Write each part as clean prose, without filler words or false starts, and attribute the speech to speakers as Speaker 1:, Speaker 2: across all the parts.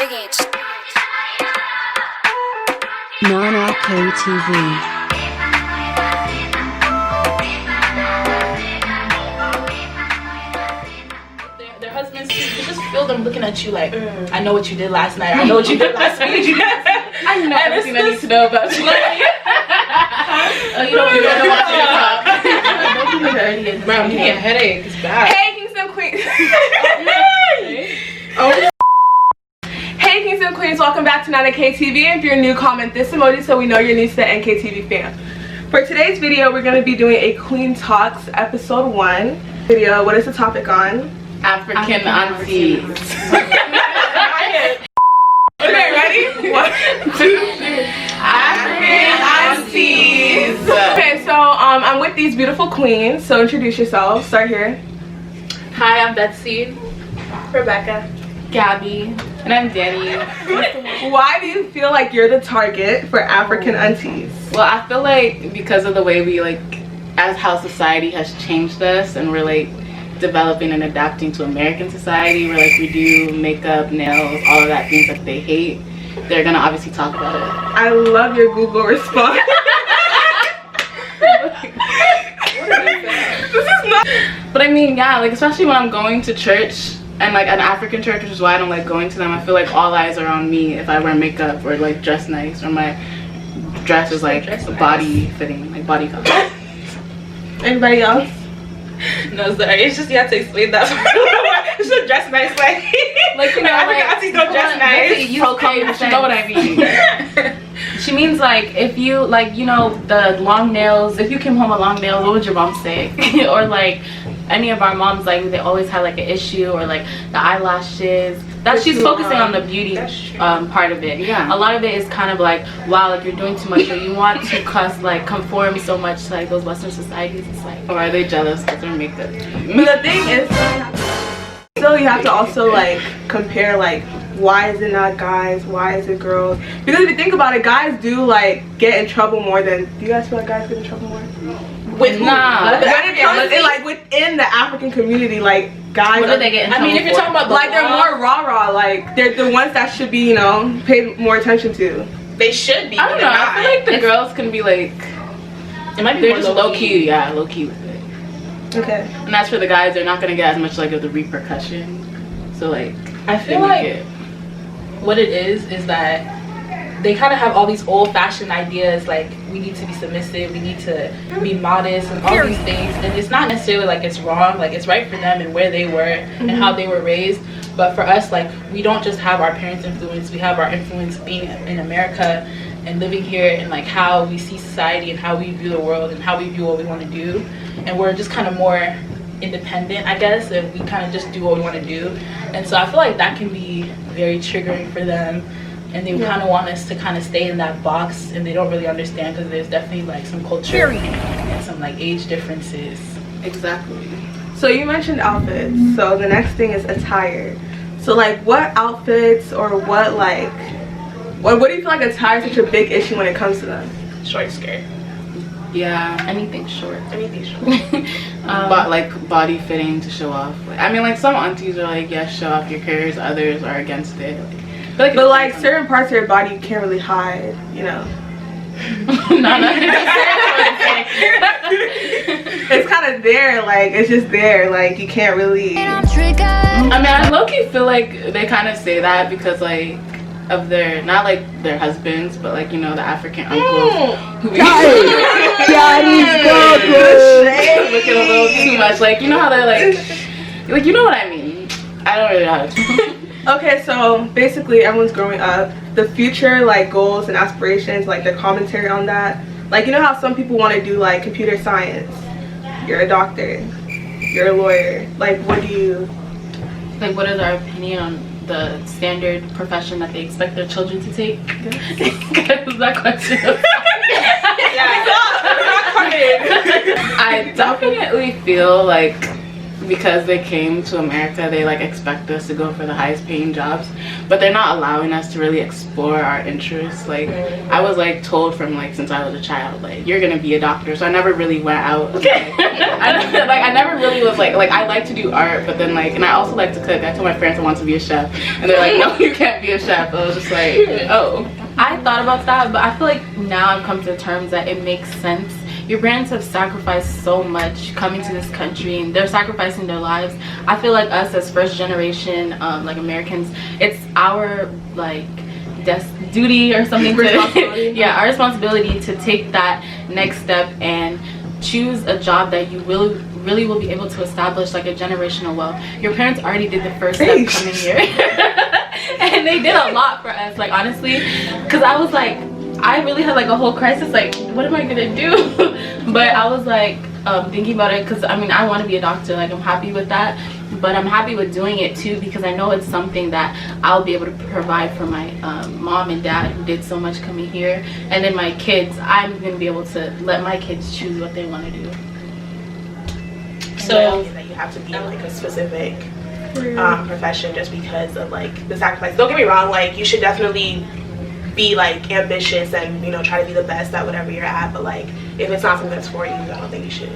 Speaker 1: NKTV.
Speaker 2: Their husbands, you just feel them looking at you like, I know what you did last night. I know what you did last week.
Speaker 3: I know everything I need to know about you.
Speaker 2: Oh, you don't even know what you're talking about.
Speaker 3: Bro, I'm getting a headache. It's bad.
Speaker 4: Hey, Kings and Queens. Hey, Kings and Queens. Welcome back to NKTV. If you're new, comment this emoji so we know you're new to the NKTV fam. For today's video, we're going to be doing a Queen Talks episode 1 video. What is the topic on?
Speaker 3: African aunties.
Speaker 4: Okay, ready? 1, 2, 3. African aunties. Okay, so I'm with these beautiful queens. So introduce yourselves. Start here.
Speaker 3: Hi, I'm Betsy.
Speaker 4: Rebecca.
Speaker 3: Gabby. And I'm Danny.
Speaker 4: Why do you feel like you're the target for African aunties?
Speaker 3: Well, I feel like because of the way we as how society has changed us, and we're developing and adapting to American society, where we do makeup, nails, all of that, things that they hate, they're gonna obviously talk about it.
Speaker 4: I love your Google response. This is not.
Speaker 3: But I mean, yeah, especially when I'm going to church, and an African church, which is why I don't like going to them. I feel like all eyes are on me if I wear makeup or dress nice, or my dress is body fitting, body color.
Speaker 4: Anybody else?
Speaker 2: No, sorry. It's just you have to explain that. You should dress nice, African aunties don't dress nice.
Speaker 3: You know what I mean. She means if you the long nails. If you came home with long nails, what would your mom say? Or any of our moms, they always had an issue, or the eyelashes. That she's focusing on the beauty part of it. Yeah. A lot of it is kind of wow, you're doing too much, or you want to conform so much to those Western societies. It's or are they jealous because their makeup?
Speaker 4: But the thing is, so you have to also compare why is it not guys, why is it girls? Because if you think about it, guys do get in trouble more than. Do you guys feel like guys get in trouble more?
Speaker 2: With
Speaker 3: nah.
Speaker 4: When it comes to within the African community, guys.
Speaker 3: What do they get in trouble
Speaker 2: if you're talking about
Speaker 4: they're more rah-rah, they're the ones that should be paid more attention to.
Speaker 2: They should be.
Speaker 3: I don't know. I feel the girls can be
Speaker 2: it might be
Speaker 3: they're
Speaker 2: more
Speaker 3: just low key, yeah, low key with it.
Speaker 4: Okay.
Speaker 3: And as for the guys, they're not gonna get as much of the repercussion. So
Speaker 2: I feel what it is that they kind of have all these old-fashioned ideas, we need to be submissive, we need to be modest, and all these things. And it's not necessarily it's wrong. It's right for them and where they were and how they were raised. But for us, we don't just have our parents' influence. We have our influence being in America and living here, and how we see society and how we view the world and how we view what we want to do. And we're just kind of more independent, I guess, and we kind of just do what we want to do. And so I feel that can be very triggering for them. And they kind of want us to kind of stay in that box, and they don't really understand because there's definitely some culture and some age differences.
Speaker 3: exactly.
Speaker 4: So you mentioned outfits. So the next thing is attire. So what outfits or what do you feel attire is such a big issue when it comes to them?
Speaker 2: Short skirt.
Speaker 3: Yeah, anything short.
Speaker 2: Anything short.
Speaker 3: But body fitting to show off. Some aunties are yeah, show off your curves. Others are against it.
Speaker 4: But certain parts of your body you can't really hide, It's kind of there, it's just there, you can't really.
Speaker 3: I low-key feel they kind of say that because of their, not their husbands, but the African uncles who be looking a little too much. You know how they're you know what I mean. I don't really know how to.
Speaker 4: Okay, so basically everyone's growing up. The future goals and aspirations, their commentary on that. You know how some people want to do computer science. You're a doctor. You're a lawyer. What do you?
Speaker 3: What is our opinion on the standard profession that they expect their children to take? That question. I definitely feel because they came to America, they like expect us to go for the highest paying jobs, but they're not allowing us to really explore our interests. Like I was like told from like since I was a child, like you're gonna be a doctor, so I never really went out. I never really was like I like to do art, but then like, and I also like to cook. I told my parents I want to be a chef, and they're like, no, you can't be a chef. I was just like, oh.
Speaker 2: I thought about that, but I feel like now I've come to terms that it makes sense. Your parents have sacrificed so much coming to this country, and they're sacrificing their lives. I feel like us as first generation like Americans, it's our like duty or something to yeah, our responsibility to take that next step and choose a job that you really will be able to establish like a generational wealth. Your parents already did the first step coming here. And they did a lot for us, like honestly, because I was like, I really had like a whole crisis, like what am I gonna do? But I was like thinking about it, because I mean I want to be a doctor, like I'm happy with that, but I'm happy with doing it too because I know it's something that I'll be able to provide for my mom and dad who did so much coming here, and then my kids, I'm gonna be able to let my kids choose what they want to do.
Speaker 5: So that you have to be like a specific profession just because of like the sacrifice. Don't get me wrong, like you should definitely be like ambitious and, you know, try to be the best at whatever you're at, but like if it's not something that's for you, I don't think you should,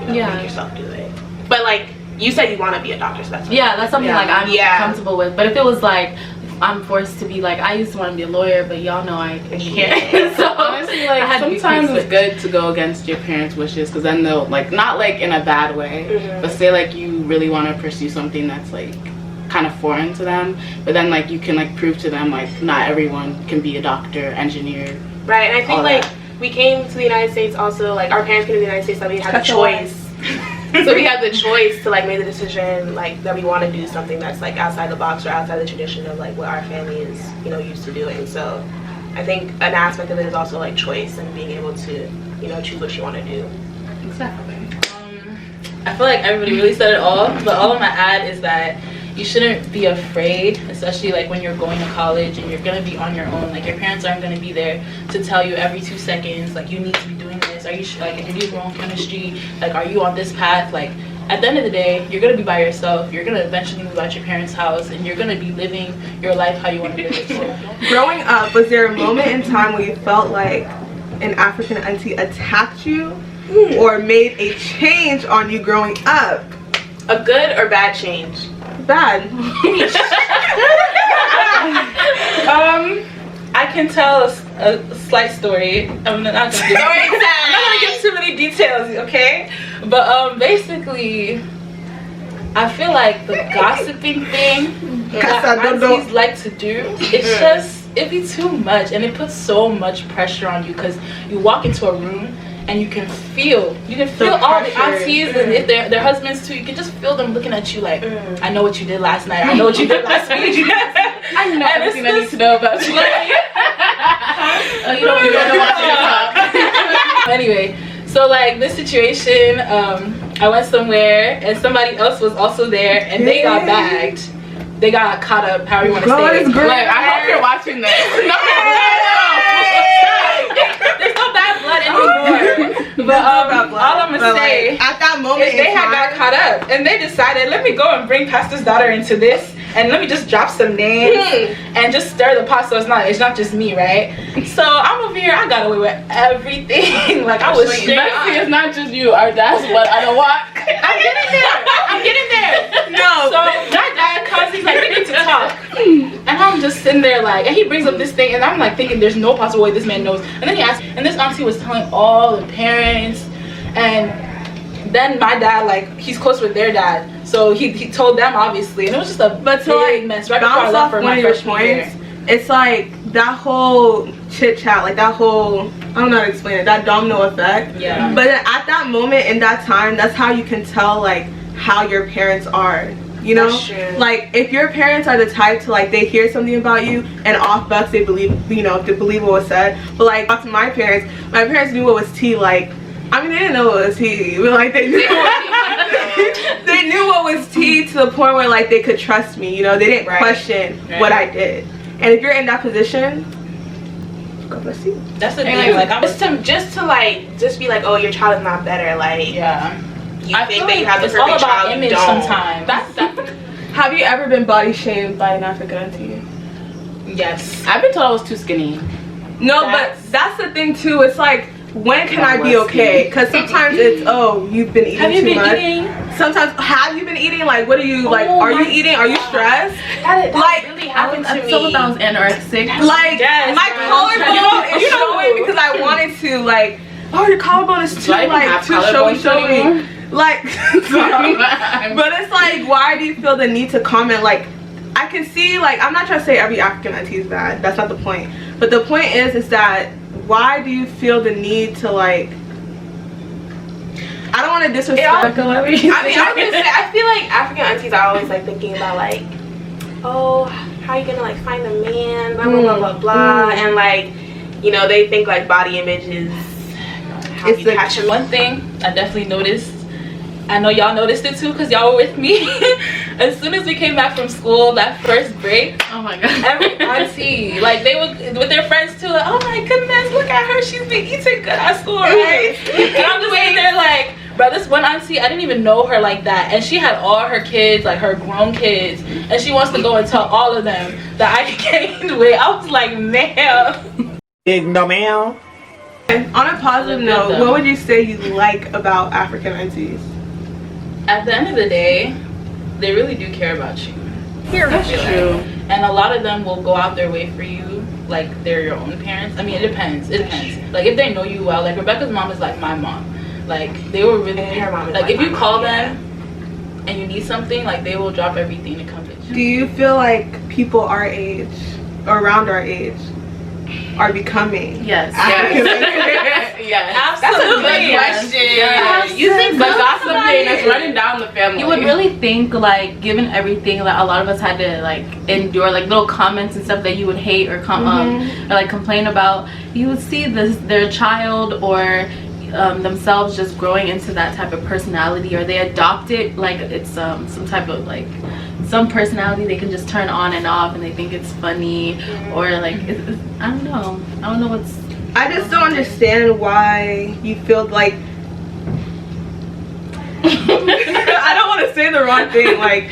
Speaker 5: you know, make yourself do it. But like you said, you want to be a doctor, so that's
Speaker 2: that's something like I'm comfortable with. But if it was like I'm forced to be like, I used to want to be a lawyer, but y'all know I can't. So
Speaker 3: honestly, like sometimes it's good to go against your parents' wishes, because then they'll like, not like in a bad way, but say like you really want to pursue something that's like kind of foreign to them, but then like you can like prove to them like not everyone can be a doctor, engineer,
Speaker 5: right. And I think like we came to the United States also, like our parents came to the United States, that we had the choice. So we have the choice to like make the decision like that we want to do something that's like outside the box or outside the tradition of like what our family is, you know, used to doing. So I think an aspect of it is also like choice and being able to, you know, choose what you want to do.
Speaker 2: Exactly.
Speaker 6: I feel like everybody really said it all, but all I'm gonna add is that you shouldn't be afraid, especially like when you're going to college and you're gonna be on your own. Like your parents aren't gonna be there to tell you every 2 seconds like you need to be doing this. Are you like if you're doing wrong chemistry, like are you on this path? Like at the end of the day, you're gonna be by yourself. You're gonna eventually move out your parents' house, and you're gonna be living your life how you want to live it. So.
Speaker 4: Growing up, was there a moment in time where you felt like an African auntie attacked you or made a change on you growing up?
Speaker 5: A good or bad change?
Speaker 4: Bad.
Speaker 6: I can tell a slight story. I'm not gonna give too many details, okay? But basically, I feel like the gossiping thing that aunties like to do, it's just, it be too much, and it puts so much pressure on you, because you walk into a room and you can feel all the aunties, and if their husbands too, you can just feel them looking at you like, I know what you did last night, I know what you did last week.
Speaker 3: I know everything I need to know about you.
Speaker 2: You don't even know what to talk.
Speaker 6: Anyway, so like this situation, I went somewhere and somebody else was also there, and they got bagged. They got caught up, however you want to say it.
Speaker 3: Like, I hope you're watching this.
Speaker 6: There's no bad blood anymore. But all I'm gonna say,
Speaker 4: like, at that moment,
Speaker 6: they had got caught up, and they decided, let me go and bring pastor's daughter into this, and let me just drop some names and just stir the pot, so it's not just me, right? So I'm over here, I got away with everything. Like I was straight on.
Speaker 3: It's not just you. That's what I don't want.
Speaker 6: I'm getting there.
Speaker 5: No.
Speaker 6: So my dad comes, he's like, we need to talk. And I'm just sitting there like, and he brings up this thing, and I'm like thinking there's no possible way this man knows. And then he asked, and this auntie was telling all the parents, and then my dad, like, he's close with their dad, so he told them obviously, and it was just a big mess right before I left for my freshman year.
Speaker 4: It's like that whole chit chat, like that whole, I don't know how to explain it, that domino effect.
Speaker 6: Yeah.
Speaker 4: But at that moment in that time, that's how you can tell like how your parents are. You know, like if your parents are the type to like, they hear something about you and off bucks they believe, you know, they believe what was said. But like to my parents knew what was tea. Like, I mean, they didn't know what was tea, but like they knew they knew what was tea to the point where like they could trust me. You know, they didn't question what I did. And if you're in that position, God bless you.
Speaker 6: That's the thing. Like I'm
Speaker 5: just to be like, oh, your child is not better. Like you
Speaker 3: I
Speaker 5: think
Speaker 3: feel
Speaker 5: that you
Speaker 3: like
Speaker 5: have the
Speaker 2: It's all
Speaker 5: perfect
Speaker 2: about
Speaker 5: child,
Speaker 2: image
Speaker 5: you don't.
Speaker 2: sometimes.
Speaker 4: Have you ever been body shamed by an African auntie?
Speaker 2: Yes.
Speaker 3: I've been told I was too skinny.
Speaker 4: No,
Speaker 2: That's-
Speaker 4: but that's the thing too. It's like, when can I be
Speaker 3: less
Speaker 4: okay? Because sometimes it's, oh, you've been eating
Speaker 2: Have you
Speaker 4: too
Speaker 2: been
Speaker 4: much.
Speaker 2: eating?
Speaker 4: Sometimes, have you been eating? Like, what are you, like,
Speaker 2: Oh
Speaker 4: are you
Speaker 2: my
Speaker 4: eating? Are you stressed?
Speaker 5: That
Speaker 4: Like,
Speaker 5: really happened to me.
Speaker 3: Someone that was anorexic.
Speaker 4: Like,
Speaker 2: Yes,
Speaker 4: my
Speaker 2: girl.
Speaker 4: collarbone is showing because I wanted to, like, oh, your collarbone is too,
Speaker 3: Do I even
Speaker 4: like,
Speaker 3: have
Speaker 4: too
Speaker 3: collarbones
Speaker 4: showy.
Speaker 3: anymore?
Speaker 4: Like, but it's like, why do you feel the need to comment? Like, I can see, like, I'm not trying to say every African auntie is bad. That's not the point. But the point is that why do you feel the need to, like, I don't want to disrespect.
Speaker 5: I mean, I was gonna say, I feel like African aunties are always like thinking about like, oh, how are you gonna like find a man, blah blah blah blah blah, and like, you know, they think like body image is how
Speaker 4: It's
Speaker 5: you
Speaker 4: like
Speaker 5: catch a
Speaker 2: One thing I definitely noticed, I know y'all noticed it too because y'all were with me. As soon as we came back from school, that first break,
Speaker 3: Oh my god.
Speaker 2: every auntie, like they would with their friends too, like, oh my goodness, look at her, she's been eating good at school, right? And I'm just sitting there like, bro, this one auntie, I didn't even know her like that, and she had all her kids, like her grown kids, and she wants to go and tell all of them that I gained weight. I was like, man.
Speaker 7: Ignomel.
Speaker 4: On a positive note, what would you say you like about African aunties?
Speaker 2: At the end of the day, they really do care about you.
Speaker 3: That's true.
Speaker 2: And a lot of them will go out their way for you, like they're your own parents. I mean, it depends. It depends. Like if they know you well, like Rebecca's mom is like my mom. Like they were really,
Speaker 5: And her mom is
Speaker 2: like
Speaker 5: like
Speaker 2: if you
Speaker 5: my
Speaker 2: call
Speaker 5: mom, yeah.
Speaker 2: them and you need something, like they will drop everything to come get you.
Speaker 4: Do you feel like people our age, or around our age, are becoming
Speaker 3: Yes.
Speaker 4: African
Speaker 3: Yes.
Speaker 5: That's a good
Speaker 2: Absolutely.
Speaker 5: question.
Speaker 3: Yes.
Speaker 5: You think
Speaker 3: The
Speaker 5: so?
Speaker 3: gossiping that's running down the family.
Speaker 2: You would really think, like, given everything that a lot of us had to like endure, like little comments and stuff that you would hate or or like complain about, you would see their child or themselves just growing into that type of personality, or they adopt it like it's some type of like some personality they can just turn on and off, and they think it's funny, or like I don't know what's.
Speaker 4: I just don't understand why you feel like I don't want to say the wrong thing. Like,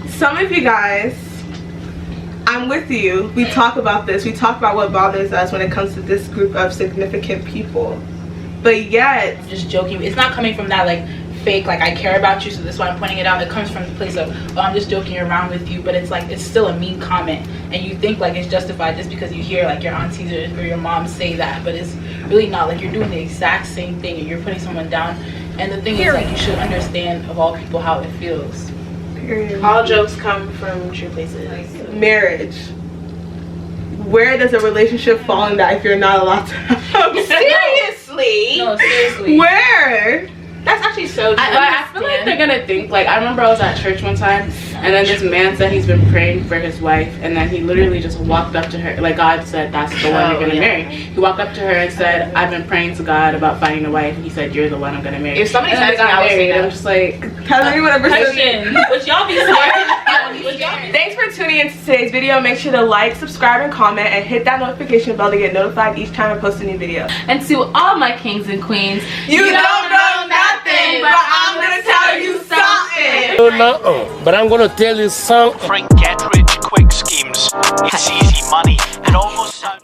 Speaker 4: some of you guys, I'm with you. We talk about this. We talk about what bothers us when it comes to this group of significant people. But yet,
Speaker 2: Just joking. It's not coming from that like fake, like I care about you, so that's why I'm pointing it out. It comes from the place of, oh, I'm just joking around with you, but it's like it's still a mean comment, and you think like it's justified just because you hear like your aunties or your mom say that, but it's really not. Like you're doing the exact same thing and you're putting someone down. And the thing is, like, you should understand of all people how it feels.
Speaker 4: period.
Speaker 5: All jokes come from true places.
Speaker 4: Marriage. Where does a relationship fall in that if you're not allowed to have?
Speaker 5: Seriously?
Speaker 2: No, seriously.
Speaker 4: Where?
Speaker 5: That's actually so true.
Speaker 3: I feel like they're gonna think, like, I remember I was at church one time, and then this man said he's been praying for his wife, and then he literally just walked up to her, like God said that's the one you're gonna marry. He walked up to her and said, I've been praying to God about finding a wife, and he said, you're the one I'm gonna marry.
Speaker 5: If somebody
Speaker 3: And then
Speaker 5: said
Speaker 3: they
Speaker 5: that,
Speaker 3: got
Speaker 5: I would say
Speaker 3: married.
Speaker 5: that.
Speaker 3: I'm just like,
Speaker 4: Has anyone ever said?
Speaker 2: Question. Would y'all be scared?
Speaker 4: Thanks for tuning into today's video. Make sure to like, subscribe, and comment, and hit that notification bell to get notified each time I post a new video.
Speaker 3: and to all my kings and queens,
Speaker 4: You don't know nothing, but I'm gonna tell you something.
Speaker 8: don't know, but I'm gonna tell you something.
Speaker 9: Frank get rich quick schemes. It's easy money. It almost sounds